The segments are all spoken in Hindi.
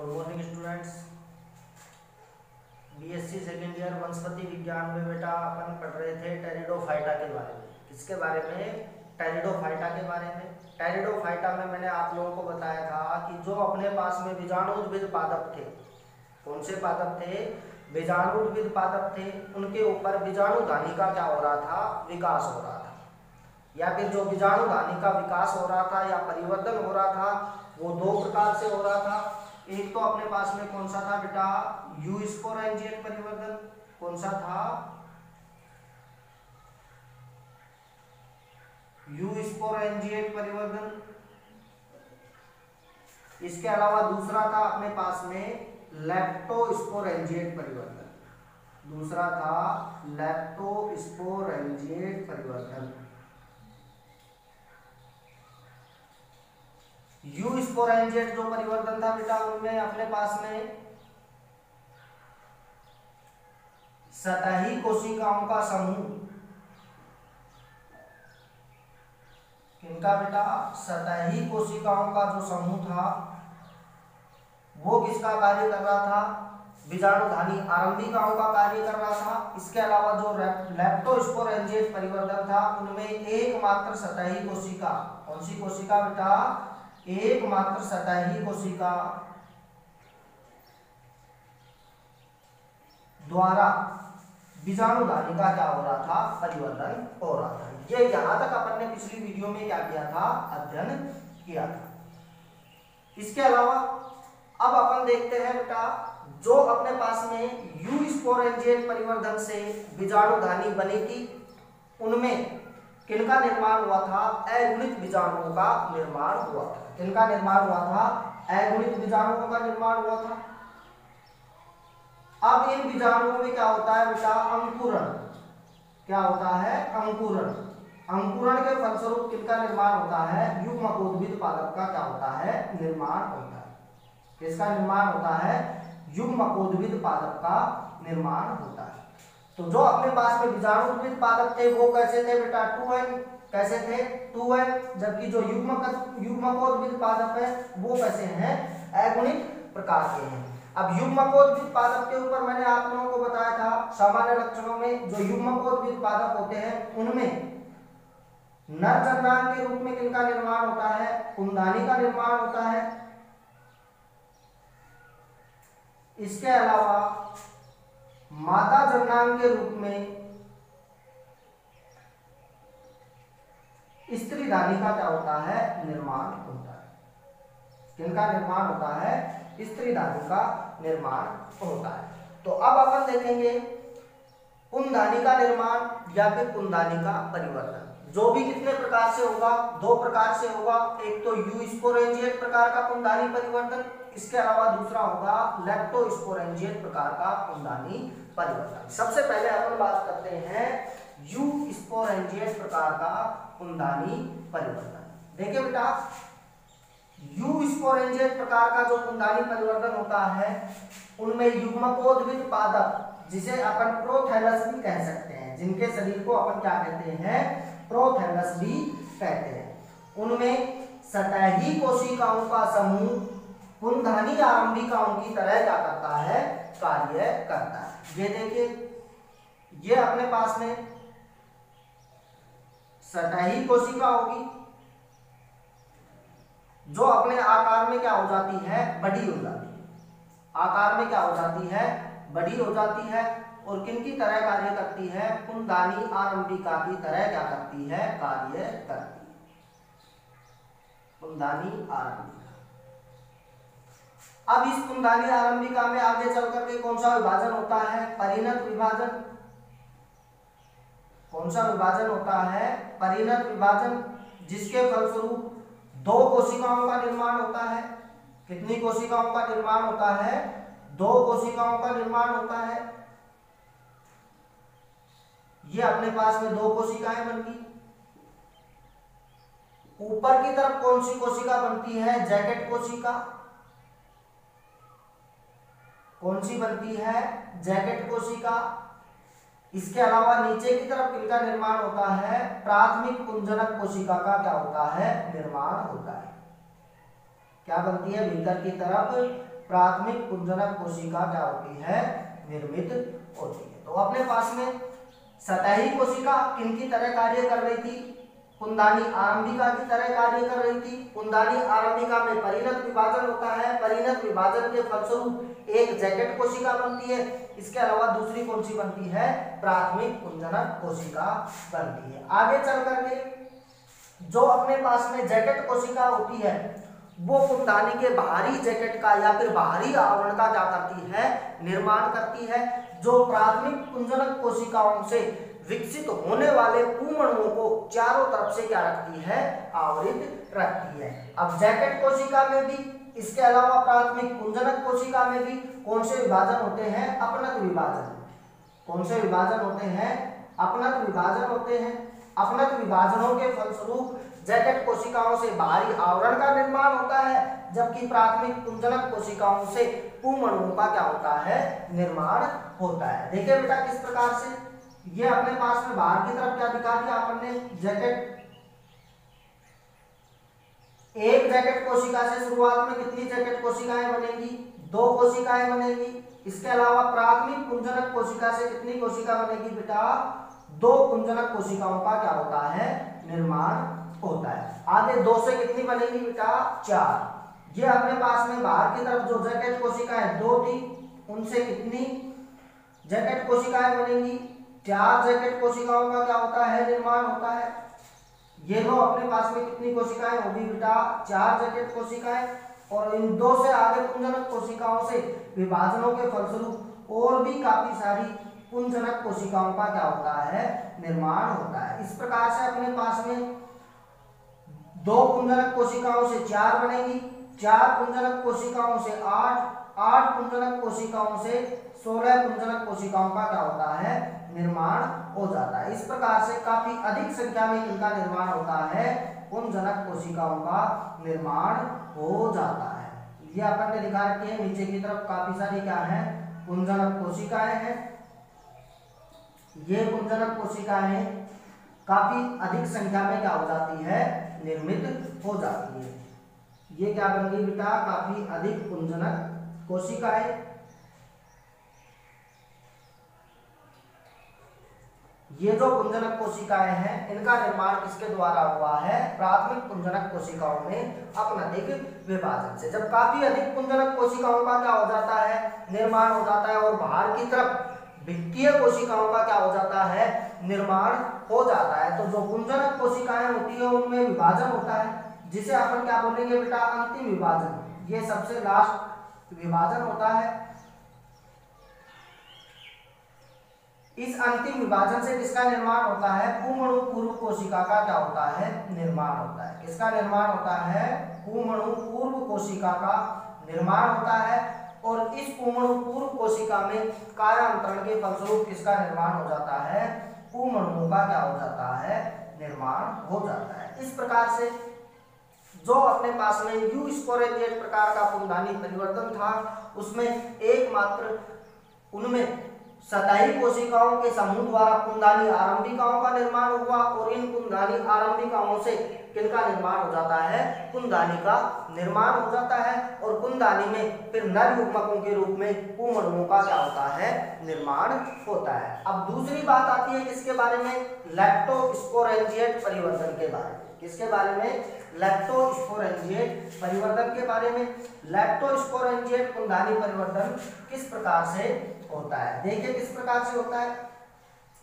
Good morning students. BSc second year वनस्पति विज्ञान में बेटा अपन पढ़ रहे थे टेरिडोफाइटा के बारे में। किसके बारे में? टेरिडोफाइटा के बारे में। टेरिडोफाइटा में मैंने आप लोगों को बताया था कि जो अपने पास में बीजाणुउद्भिद पादप थे, कौन से पादप थे? बीजाणुउद्भिद पादप थे। उनके ऊपर बीजाणुधानी का क्या हो रहा था? विकास हो रहा था। या फिर जो बीजाणुधानी का विकास हो रहा था या परिवर्तन हो रहा था वो दो प्रकार से हो रहा था। एक तो अपने पास में कौन सा था बेटा? यूस्पोरेंजिएट परिवर्तन। कौन सा था? यूस्पोरेंजिएट परिवर्तन। इसके अलावा दूसरा था अपने पास में लेप्टोस्पोरेंजिएट परिवर्तन। दूसरा था लेप्टोस्पोरेंजिएट परिवर्तन। यूस्पोरेंजिएट जो परिवर्तन था बेटा, उनमें अपने पास में सतही कोशिकाओं का समूह, किनका बेटा? सतही कोशिकाओं का जो समूह था वो किसका कार्य कर रहा था? बीजाणुधानी आरंभिकाओं का कार्य कर रहा था। इसके अलावा जो लेप्टोस्पोरेंजिएट परिवर्तन था उनमें एकमात्र सतही कोशिका, कौन सी कोशिका बेटा? एकमात्र सतही कोशिका द्वारा बीजाणुधानी का क्या हो रहा था? परिवर्तन हो रहा था। ये यहां तक अपन ने पिछली वीडियो में क्या किया था? अध्ययन किया था। इसके अलावा अब अपन देखते हैं बेटा, जो अपने पास में यूस्पोरेंजिएट परिवर्तन से बीजाणुधानी बनी थी उनमें किनका निर्माण हुआ था? अगुणित बीजाणुओं का निर्माण हुआ था। किनका निर्माण हुआ था? अगुणित बीजाणुओं का निर्माण हुआ था। अब इन बीजाणुओं में क्या होता है बेटा? अंकुरण। क्या होता है? अंकुरण। अंकुरण के फलस्वरूप किनका निर्माण होता है? युग्मकोद्भिद पादप का क्या होता है? निर्माण होता है। किसका निर्माण होता है? युग्मकोद्भिद पादप का निर्माण होता है। तो जो अपने पास में बीजाणुउद्भिद पादप थे वो कैसे थे बेटा? 2n। कैसे थे? 2n। जबकि जो युग्मकोद्भिद पादप है वो कैसे हैं? अगुणित प्रकार के हैं। अब युग्मकोद्भिद पादप के ऊपर मैंने आप लोगों को बताया था सामान्य लक्षणों में जो युग्मकोद्भिद पादप होते हैं उनमें नर जननांग के रूप में किनका निर्माण होता है? कुंदानी का निर्माण होता है। इसके अलावा मादा जननांग के रूप में स्त्रीधानी का क्या होता है? निर्माण होता है। किनका निर्माण होता है? स्त्रीधानी का निर्माण होता है। तो अब अपन देखेंगे पुंधानी का निर्माण या फिर पुंधानी का परिवर्तन। जो भी कितने प्रकार से होगा? दो प्रकार से होगा। एक तो यूस्पोरेंजिएट प्रकार का पुंधानी परिवर्तन, इसके अलावा दूसरा होगा लेप्टोस्पोरेंजिएट प्रकार का पुंधानी परिवर्तन। सबसे पहले अपन बात करते हैं यूस्पोरेंजिएट प्रकार का पुंधानी परिवर्तन। देखिए बेटा, यूस्पोरेंजिएट प्रकार का जो पुंधानी परिवर्तन होता है उनमें युग्मकोद्भिद पादप, जिसे अपन प्रोथैलस भी कह सकते हैं, जिनके शरीर को अपन क्या कहते हैं? प्रोथैलस भी कहते हैं, उनमें सतही कोशिकाओं का समूह पुंधानी आरंभिकाओं की तरह क्या करता है? कार्य करता है। ये देखिए, ये अपने पास में सतही कोशिका होगी जो अपने आकार में क्या हो जाती है? बड़ी हो जाती है। आकार में क्या हो जाती है? बड़ी हो जाती है। और किनकी तरह कार्य करती है? पुंधानी आरंभिका की तरह क्या करती है? कार्य करती है। पुंधानी आरंभिका। अब इस पुंधानी आरंभिका में आगे चल करके कौन सा विभाजन होता है? परिणत विभाजन। कौन सा विभाजन होता है? परिणत विभाजन, जिसके फलस्वरूप दो कोशिकाओं का निर्माण होता है। कितनी कोशिकाओं का निर्माण होता है? दो कोशिकाओं का निर्माण होता है। ये अपने पास में दो कोशिकाएं बनती। ऊपर की तरफ कौन सी कोशिका बनती है? जैकेट कोशिका। कौन सी बनती है? जैकेट कोशिका। इसके अलावा नीचे की तरफ किनका निर्माण होता है? प्राथमिक कुंजनक कोशिका का क्या होता है? निर्माण होता है। क्या बनती है? भीतर की तरफ प्राथमिक पुंजनक कोशिका क्या होती है, निर्मित होती है। तो अपने पास में सतही कोशिका किनकी तरह कार्य कर रही थी, कुंदानी आरंभिका की तरह कार्य कर रही थी। कुंदानी आरंभिका में परिणत विभाजन होता है, परिणत विभाजन के फलस्वरूप एक जैकेट कोशिका बनती है। इसके अलावा दूसरी कौन सी बनती है, प्राथमिक पुंजनक कोशिका बनती है। आगे चल करके जो अपने पास में जैकेट कोशिका होती है वो कुंदानी के बाहरी जैकेट का या फिर बाहरी आवरण का क्या करती है, निर्माण करती है, जो प्राथमिक पुंजनक कोशिकाओं से विकसित होने वाले पुंमणुओं को चारों तरफ से क्या रखती है, आवृत रखती है। अब जैकेट कोशिका में भी, इसके अलावा प्राथमिक पुंजनक कोशिका में भी कौन से विभाजन होते हैं, अपनत विभाजन। कौन से विभाजन होते हैं, अपनत विभाजन होते हैं। अपनत विभाजनों के फलस्वरूप जैकेट कोशिकाओं से बाहरी आवरण का निर्माण होता है, जबकि प्राथमिक पुंजनक कोशिकाओं से पुंमणुओं का क्या होता है, निर्माण होता है। देखिए बेटा किस प्रकार से ये अपने पास में बाहर की तरफ क्या दिखा दिया अपन ने, जैकेट। एक जैकेट कोशिका से शुरुआत में कितनी जैकेट कोशिकाएं बनेगी, 2 कोशिकाएं बनेगी। इसके अलावा प्राथमिक पुंजनक कोशिका से कितनी कोशिका बनेगी बेटा, 2 पुंजनक कोशिकाओं का क्या होता है, निर्माण होता है। आगे 2 से कितनी बनेगी बेटा, 4। ये अपने पास में बाहर की तरफ जो जैकेट कोशिकाएं 2 थी, उनसे कितनी जैकेट कोशिकाएं बनेंगी, 4 जैकेट कोशिकाओं का क्या होता है, निर्माण होता है। ये लो अपने पास में कितनी कोशिकाएं होगी बेटा, 4 जैकेट कोशिकाएं। और इन 2 से आगे पुंजनक कोशिकाओं से विभाजनों के फलस्वरूप और भी काफी सारी पुंजनक कोशिकाओं का क्या होता है, निर्माण होता है। इस प्रकार से अपने पास में 2 पुंजनक कोशिकाओं से 4 बनेगी, 4 पुंजनक कोशिकाओं से 8, 8 पुंजनक कोशिकाओं से 16 पुंजनक कोशिकाओं का क्या होता है, निर्माण हो जाता है। इस प्रकार से काफी अधिक संख्या में इनका निर्माण होता है, पुंजनक कोशिकाओं का निर्माण हो जाता है। ये अपन ने दिखा रखी है, नीचे की तरफ काफी सारी क्या है, पुंजनक कोशिकाएं हैं। ये पुंजनक कोशिकाएं काफी अधिक संख्या में क्या हो जाती है, निर्मित हो जाती है। ये क्या बन गई बेटा, काफी अधिक पुंजनक कोशिकाएं। ये जो पुंजनक कोशिकाएं हैं इनका निर्माण किसके द्वारा हुआ है, प्राथमिक पुंजनक कोशिकाओं में अपनतिक विभाजन से। जब काफी अधिक पुंजनक कोशिकाओं का क्या हो जाता है, निर्माण हो जाता है और बाहर की तरफ वित्तीय कोशिकाओं का क्या हो जाता है, निर्माण हो जाता है, तो जो पुंजनक कोशिकाएं होती है उनमें विभाजन होता है, जिसे अपन क्या बोलेंगे बेटा, अंतिम विभाजन। ये सबसे लास्ट विभाजन होता है। इस अंतिम विभाजन से किसका निर्माण होता है, पुंमणु पूर्व कोशिका का क्या होता है, निर्माण होता है। किसका निर्माण होता है, पुंमणु पूर्व कोशिका का निर्माण होता है। और इस पुंमणु पूर्व कोशिका में कायांतरण के फलस्वरूप किसका निर्माण हो जाता है, पुंमणुओं का क्या हो जाता है, निर्माण हो जाता है। इस प्रकार से जो अपने पास में यू स्पोरेंजिएट प्रकार का पुंदानी परिवर्तन था, उसमें एकमात्र उनमें सतही कोशिकाओं के समूह द्वारा पुंदानी आरंभिकाओं का निर्माण हुआ और इन पुंदानी आरंभिकाओं से किनका निर्माण हो जाता है, पुंदानी का निर्माण हो जाता है। और पुंदानी में फिर नर युग्मकों के रूप में पुंमणुओं का क्या होता है, निर्माण होता है। अब दूसरी बात आती है किसके बारे में, लैक्टोस्पोरेंजिएट परिवर्तन के बारे में। किसके बारे में, लैक्टोस्पोरेंजिएट परिवर्तन के बारे में। लैक्टोस्पोरेंजिएट पुंदानी परिवर्तन किस प्रकार से होता है, देखिए किस प्रकार से होता है।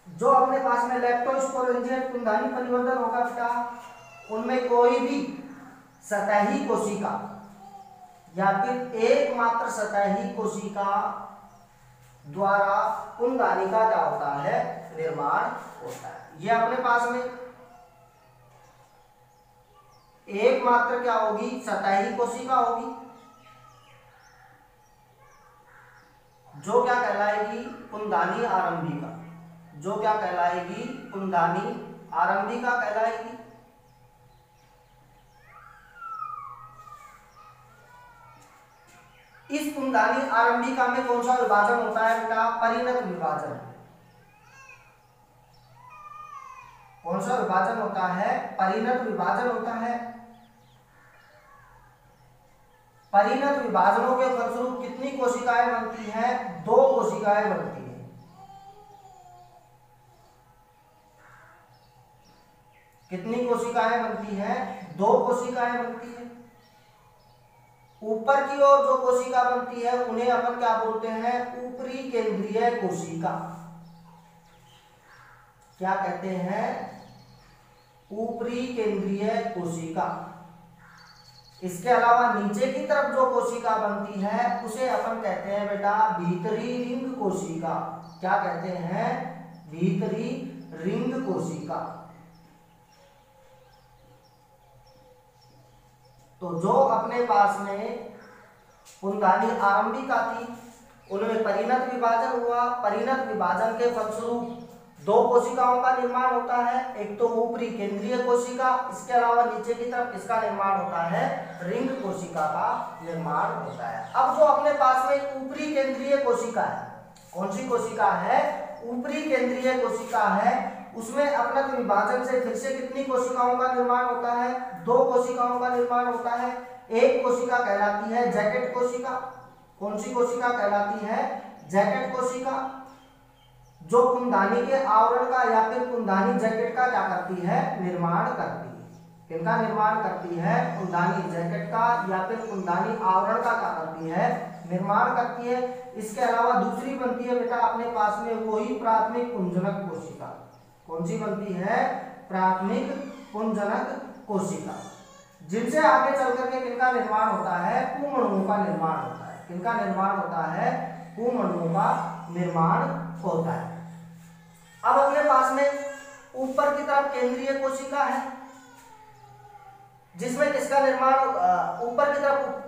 जो अपने पास में लैक्टोस्पोरेंजिएट पुंदानी परिवर्तन होगा बेटा, उनमें कोई भी सतही कोशिका या फिर एकमात्र सतही कोशिका द्वारा पुंदानी का क्या होता है, निर्माण होता है। यह अपने पास में एकमात्र क्या होगी, सतही कोशिका होगी, जो क्या कहलाएगी, पुंदानी आरंभिका। जो क्या कहलाएगी, पुंदानी आरंभिका कहलाएगी। इस पुंदानी आरंभिका में कौन सा विभाजन होता है बेटा, परिणत विभाजन। कौन सा विभाजन होता है, परिणत विभाजन होता है। परिणत विभाजनों के फलस्वरूप कितनी कोशिकाएं बनती हैं? 2 कोशिकाएं बनती हैं। कितनी कोशिकाएं बनती हैं? 2 कोशिकाएं बनती हैं। ऊपर की ओर जो कोशिका बनती है उन्हें अपन क्या बोलते हैं? ऊपरी केंद्रीय कोशिका। क्या कहते हैं? ऊपरी केंद्रीय कोशिका। इसके अलावा नीचे की तरफ जो कोशिका बनती है उसे अपन कहते हैं बेटा भीतरी रिंग कोशिका। क्या कहते हैं? भीतरी रिंग कोशिका। तो जो अपने पास में पुंगानी आरंभिका थी उनमें परिणत विभाजन हुआ। परिणत विभाजन के फलस्वरूप 2 कोशिकाओं का निर्माण होता है। एक तो ऊपरी केंद्रीय कोशिका, इसके अलावा नीचे की तरफ किसका निर्माण होता है? रिंग कोशिका का निर्माण होता है। अब जो अपने पास में ऊपरी केंद्रीय कोशिका है, कौन सी कोशिका है? ऊपरी केंद्रीय कोशिका है। उसमें अपनत विभाजन से फिर से कितनी कोशिकाओं का निर्माण होता है? 2 कोशिकाओं का निर्माण होता है। एक कोशिका कहलाती है जैकेट कोशिका। कौन सी कोशिका कहलाती है? जैकेट कोशिका, जो कुंदानी के आवरण का या फिर कुंदानी जैकेट का क्या करती है? निर्माण करती है। किनका निर्माण करती है? कुंदानी जैकेट का या फिर कुंदानी आवरण का क्या करती है? निर्माण करती है। इसके अलावा दूसरी बनती है बेटा अपने पास में वही प्राथमिक पुंजनक कोशिका। कौन सी बनती है? प्राथमिक पुंजनक कोशिका, जिनसे आगे चल करके किनका निर्माण होता है? पुंअणुओं का निर्माण होता है। किनका निर्माण होता है? पुंअणुओं का निर्माण होता है। अब अपने पास में ऊपर की तरफ केंद्रीय कोशिका है, जिसमें किसका निर्माण? ऊपर की तरफ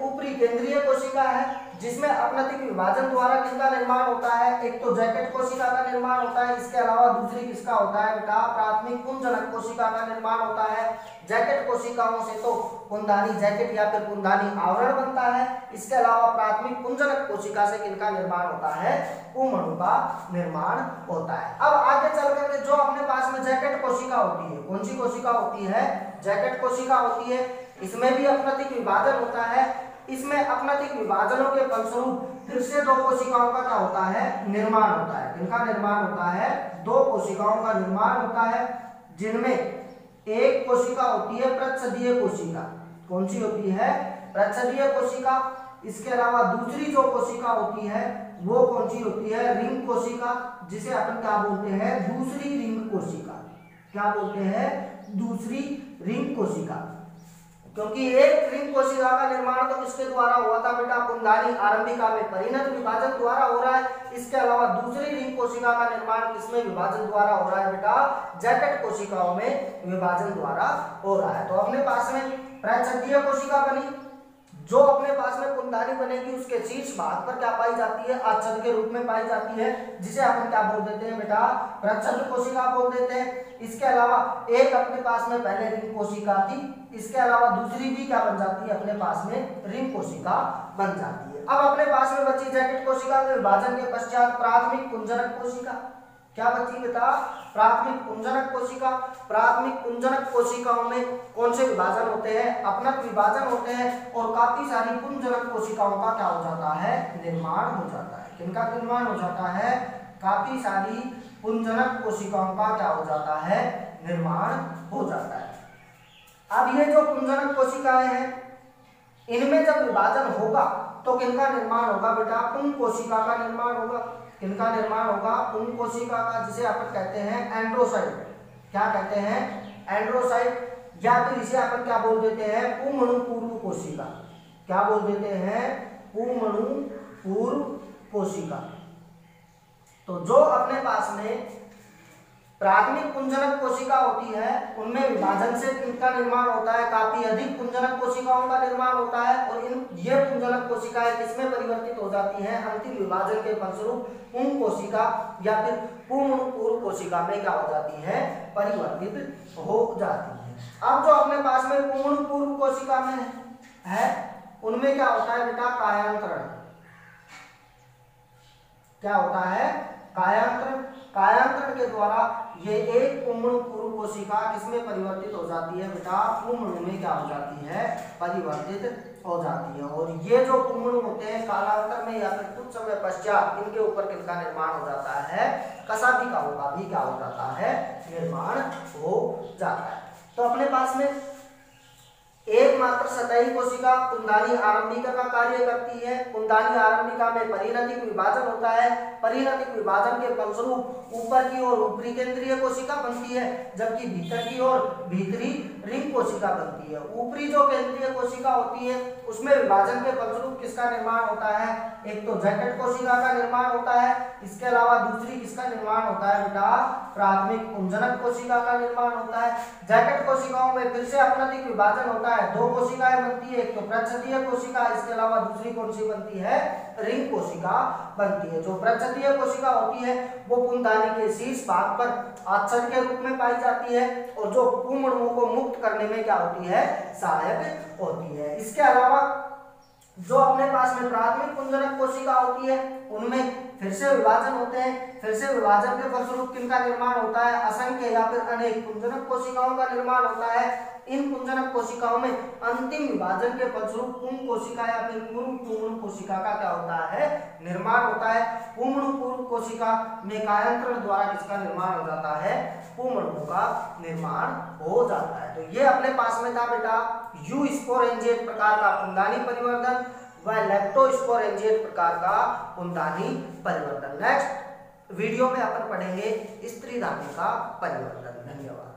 ऊपरी केंद्रीय कोशिका है, जिसमें अपनतिक विभाजन द्वारा किसका निर्माण होता है? एक तो जैकेट कोशिका का निर्माण होता है। इसके अलावा दूसरी किसका होता है बेटा? प्राथमिक पुंजनक कोशिका का निर्माण होता है। जैकेट कोशिकाओं से तो कुंदानी जैकेट या फिर कुंदानी आवरण बनता है। इसके अलावा प्राथमिक पुंजनक कोशिका से किनका निर्माण होता है? पुंअणु का निर्माण होता है। अब आगे चल करके जो अपने पास में जैकेट कोशिका होती है, कौन सी कोशिका होती है? जैकेट कोशिका होती है। इसमें भी अपनतिक विभाजन होता है। इसमें अपनतिक विभाजनों के फलस्वरूप फिर से 2 कोशिकाओं का क्या होता है? निर्माण होता है। किनका निर्माण होता है? 2 कोशिकाओं का निर्माण होता है, जिनमें एक कोशिका होती है प्रच्छदीय कोशिका। कौन सी होती है? प्रच्छदीय कोशिका। इसके अलावा दूसरी जो कोशिका होती है वो कौन सी होती है? रिंग कोशिका, जिसे अपन क्या बोलते हैं? दूसरी रिंग कोशिका। क्या बोलते हैं? दूसरी रिंग कोशिका। क्योंकि एक रिंग कोशिका का निर्माण तो किसके द्वारा हुआ था बेटा? कुंदानी आरंभिका में परिणत विभाजन द्वारा हो रहा है। इसके अलावा दूसरी रिंग कोशिका का निर्माण किसमें विभाजन द्वारा हो रहा है बेटा? जैकेट कोशिकाओं में विभाजन द्वारा हो रहा है। तो अपने पास में प्रच्छदीय कोशिका बनी, जो अपने पास में कुंदानी बनेगी उसके शीर्ष भाग पर क्या पाई जाती है? आच्छद के रूप में पाई जाती है, जिसे अपन क्या बोल देते हैं बेटा? प्रच्छद कोशिका बोल देते हैं। इसके अलावा एक अपने पास में पहले रिंग कोशिका थी, इसके अलावा दूसरी भी क्या बन जाती है? अपने पास में रिंग कोशिका बन जाती है। अब अपने पास में बची जैकेट कोशिका के विभाजन के पश्चात प्राथमिक पुंजनक कोशिका। क्या बची बेटा? प्राथमिक पुंजनक कोशिका। प्राथमिक पुंजनक कोशिकाओं में कौन से विभाजन होते हैं? अपनत विभाजन होते हैं और काफी सारी पुंजनक कोशिकाओं का क्या हो जाता है? निर्माण हो जाता है। किनका निर्माण हो जाता है? काफी सारी पुंजनक कोशिकाओं का क्या हो जाता है? निर्माण हो जाता है। अब ये जो पुंजनक कोशिकाएं हैं, इनमें जब विभाजन होगा तो किनका निर्माण होगा बेटा? पुंग कोशिका का निर्माण होगा। किनका निर्माण होगा? पुंग कोशिका का, जिसे अपन कहते हैं एंड्रोसाइट। क्या कहते हैं? एंड्रोसाइट, या फिर इसे अपन क्या बोल देते हैं? पुंअणु पूर्व कोशिका। क्या बोल देते हैं? पुंअणु पूर्व कोशिका। तो जो अपने पास में प्राथमिक पुंजनक कोशिका होती है उनमें विभाजन से किनका निर्माण होता है? काफी अधिक पुंजनक कोशिकाओं का निर्माण होता है। और ये पुंजनक कोशिकाएं किसमें परिवर्तित हो जाती हैं? अंतिम विभाजन के फलस्वरूप पुंग कोशिका या फिर पुंअणु पूर्व कोशिका में क्या हो जाती है? परिवर्तित हो जाती है। अब जो अपने पास में पुंअणु पूर्व कोशिका में है उनमें क्या होता है बेटा? कायांतरण। क्या होता है? कायांतरण। कायांतरण के द्वारा ये एक पुंमणु पूर्व कोशिका किसमें परिवर्तित हो जाती है बेटा, पुंमणु में क्या हो जाती है, परिवर्तित हो जाती है। और ये जो पुंमणु होते हैं कालांतर में या फिर कुछ समय पश्चात इनके ऊपर किनका निर्माण हो जाता है, कशाभिकाओं का भी क्या हो जाता है, निर्माण हो जाता है। तो अपने पास में एकमात्र सतही कोशिका कुंदानी आरंभिका का कार्य करती है। कुंदानी आरंभिका में परिणतिक विभाजन होता है। परिणतिक विभाजन के फलस्वरूप ऊपर की ओर ऊपरी केंद्रीय कोशिका बनती है, जबकि भीतर की ओर भीतरी रिंग कोशिका बनती है। ऊपरी जो केंद्रीय कोशिका होती है उसमें विभाजन के फलस्वरूप किसका निर्माण होता है, एक तो जैकेट कोशिका का निर्माण होता है, इसके अलावा दूसरी किसका निर्माण होता है बेटा, प्राथमिक पुंजनक कोशिका का निर्माण होता है। जैकेट कोशिकाओं में फिर से अपनतिक विभाजन होता है, दो कोशिकाएं बनती है, एक तो प्रच्छदीय कोशिका, इसके अलावा दूसरी कौन सी बनती है, रिंग कोशिका बनती है। जो प्रच्छदीय कोशिका होती है वो पुंदानी के शीर्ष भाग पर आच्छादन के रूप में पाई जाती है और जो पुंमणुओं को मुक्त करने में क्या होती है, सहायक होती है। इसके अलावा जो अपने पास में प्राथमिक पुंजनक कोशिका होती है उनमें फिर से विभाजन होते हैं। फिर से विभाजन के फलस्वरूप किनका निर्माण होता है, असंख्य या फिर अनेक पुंजनक कोशिकाओं का निर्माण होता है। इन पुंजनक कोशिकाओं में अंतिम विभाजन के फलस्वरूप पुंग कोशिका या फिर पूर्व पुंमणु कोशिका का क्या होता है, निर्माण होता है। पुंमणु पूर्व कोशिका में कायांतरण द्वारा किसका निर्माण हो जाता है, पुंमणुओं का निर्माण हो जाता है। तो ये अपने पास में था बेटा यू स्पोरेंजिएट प्रकार का पुंदानी परिवर्तन व लैक्टोस्पोरेंजिएट प्रकार का पुंदानी परिवर्तन। नेक्स्ट वीडियो में अपन पढ़ेंगे स्त्री धातु का परिवर्तन। धन्यवाद।